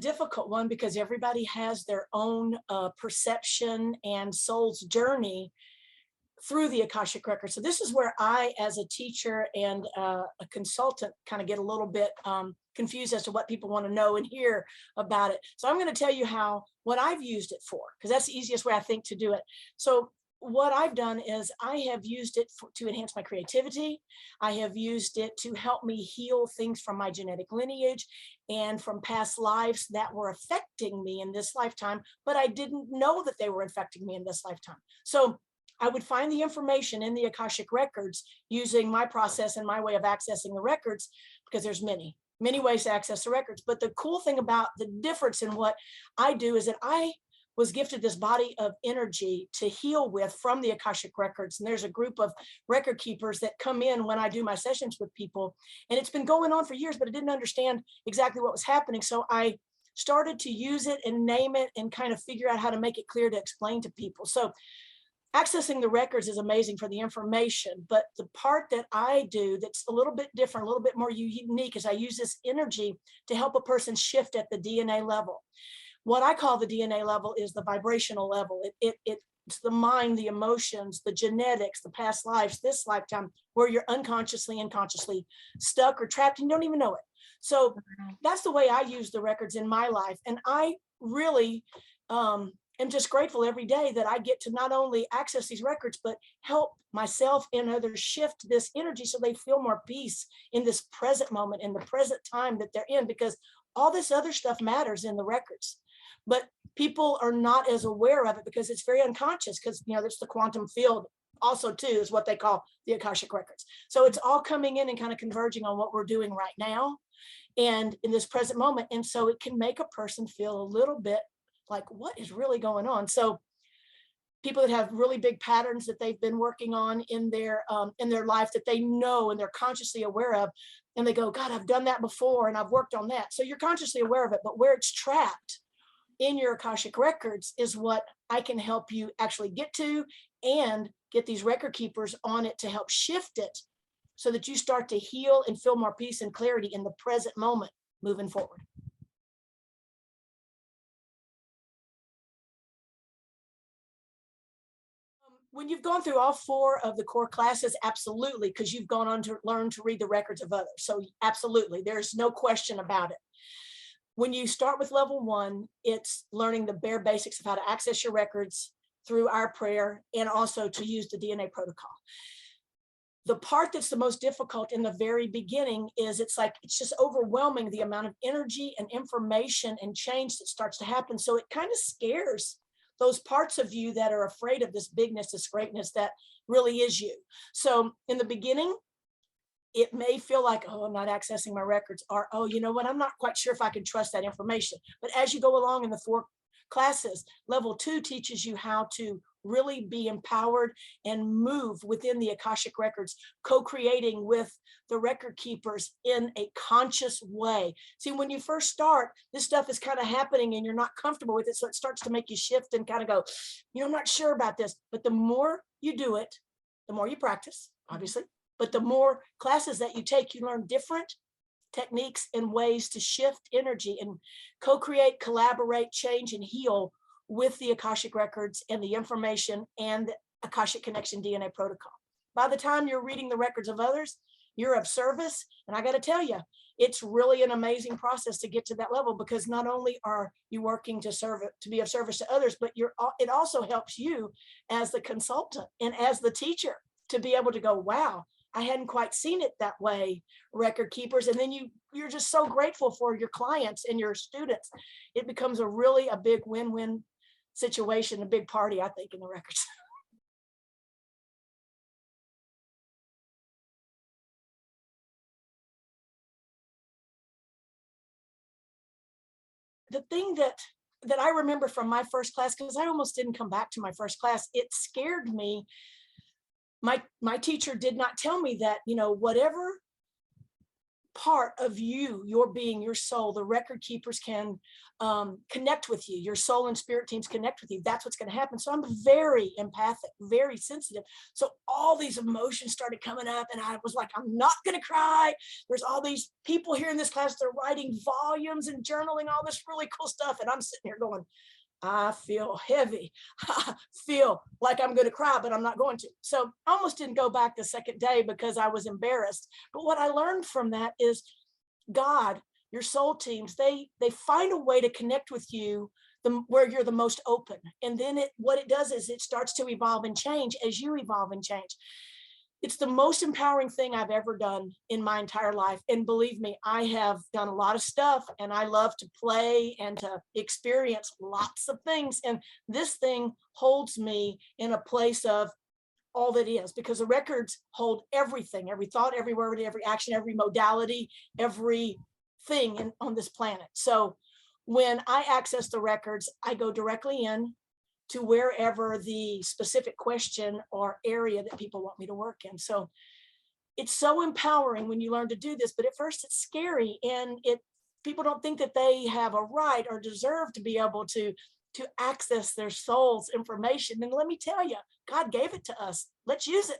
difficult one because everybody has their own perception and soul's journey through the Akashic Records. So this is where I, as a teacher and a consultant, kind of get a little bit confused as to what people want to know and hear about it. So I'm going to tell you what I've used it for, because that's the easiest way I think to do it. So what I've done is I have used it to enhance my creativity. I have used it to help me heal things from my genetic lineage and from past lives that were affecting me in this lifetime, but I didn't know that they were affecting me in this lifetime. So I would find the information in the Akashic Records using my process and my way of accessing the records, because there's many ways to access the records. But the cool thing about the difference in what I do is that I was gifted this body of energy to heal with from the Akashic Records. And there's a group of record keepers that come in when I do my sessions with people. And it's been going on for years, but I didn't understand exactly what was happening. So I started to use it and name it and kind of figure out how to make it clear to explain to people. So accessing the records is amazing for the information, but the part that I do that's a little bit different, a little bit more unique, is I use this energy to help a person shift at the DNA level. What I call the DNA level is the vibrational level. It's the mind, the emotions, the genetics, the past lives, this lifetime, where you're unconsciously and consciously stuck or trapped and you don't even know it. So that's the way I use the records in my life. And I really am just grateful every day that I get to not only access these records, but help myself and others shift this energy so they feel more peace in this present moment, in the present time that they're in, because all this other stuff matters in the records. But people are not as aware of it because it's very unconscious, because, you know, there's the quantum field also too, is what they call the Akashic Records. So it's all coming in and kind of converging on what we're doing right now and in this present moment. And so it can make a person feel a little bit like, what is really going on? So people that have really big patterns that they've been working on in their life that they know and they're consciously aware of, and they go, God, I've done that before and I've worked on that. So you're consciously aware of it, but where it's trapped in your Akashic Records is what I can help you actually get to, and get these record keepers on it to help shift it so that you start to heal and feel more peace and clarity in the present moment moving forward. When you've gone through all 4 of the core classes, absolutely, because you've gone on to learn to read the records of others. So absolutely, there's no question about it. When you start with level 1, it's learning the bare basics of how to access your records through our prayer and also to use the DNA protocol. The part that's the most difficult in the very beginning is it's just overwhelming, the amount of energy and information and change that starts to happen. So it kind of scares those parts of you that are afraid of this bigness, this greatness that really is you. So in the beginning, it may feel like, oh, I'm not accessing my records, or, oh, you know what, I'm not quite sure if I can trust that information. But as you go along in the 4 classes, level 2 teaches you how to really be empowered and move within the Akashic Records, co-creating with the record keepers in a conscious way. See, when you first start, this stuff is kind of happening and you're not comfortable with it. So it starts to make you shift and kind of go, you know, I'm not sure about this. But the more you do it, the more you practice, obviously, but the more classes that you take, you learn different techniques and ways to shift energy and co-create, collaborate, change, and heal with the Akashic Records and the information and the Akashic Connection DNA protocol. By the time you're reading the records of others, you're of service. And I got to tell you, it's really an amazing process to get to that level, because not only are you working to be of service to others, but it also helps you as the consultant and as the teacher to be able to go, wow, I hadn't quite seen it that way, record keepers. And then you're just so grateful for your clients and your students. It becomes a big win-win situation, a big party, I think, in the records. The thing that I remember from my first class, because I almost didn't come back to my first class, it scared me. My teacher did not tell me that, you know, whatever part of you, your being, your soul, the record keepers can connect with you. Your soul and spirit teams connect with you. That's what's going to happen. So I'm very empathic, very sensitive. So all these emotions started coming up, and I was like, I'm not going to cry. There's all these people here in this class. They're writing volumes and journaling all this really cool stuff. And I'm sitting here going, I feel heavy. I feel like I'm going to cry, but I'm not going to. So I almost didn't go back the second day because I was embarrassed. But what I learned from that is God, your soul teams, they find a way to connect with you where you're the most open. And then what it does is it starts to evolve and change as you evolve and change. It's the most empowering thing I've ever done in my entire life. And believe me, I have done a lot of stuff, and I love to play and to experience lots of things. And this thing holds me in a place of all that is, because the records hold everything, every thought, every word, every action, every modality, everything on this planet. So when I access the records, I go directly in to wherever the specific question or area that people want me to work in. So it's so empowering when you learn to do this, but at first it's scary, and people don't think that they have a right or deserve to be able to access their soul's information. And let me tell you, God gave it to us. Let's use it.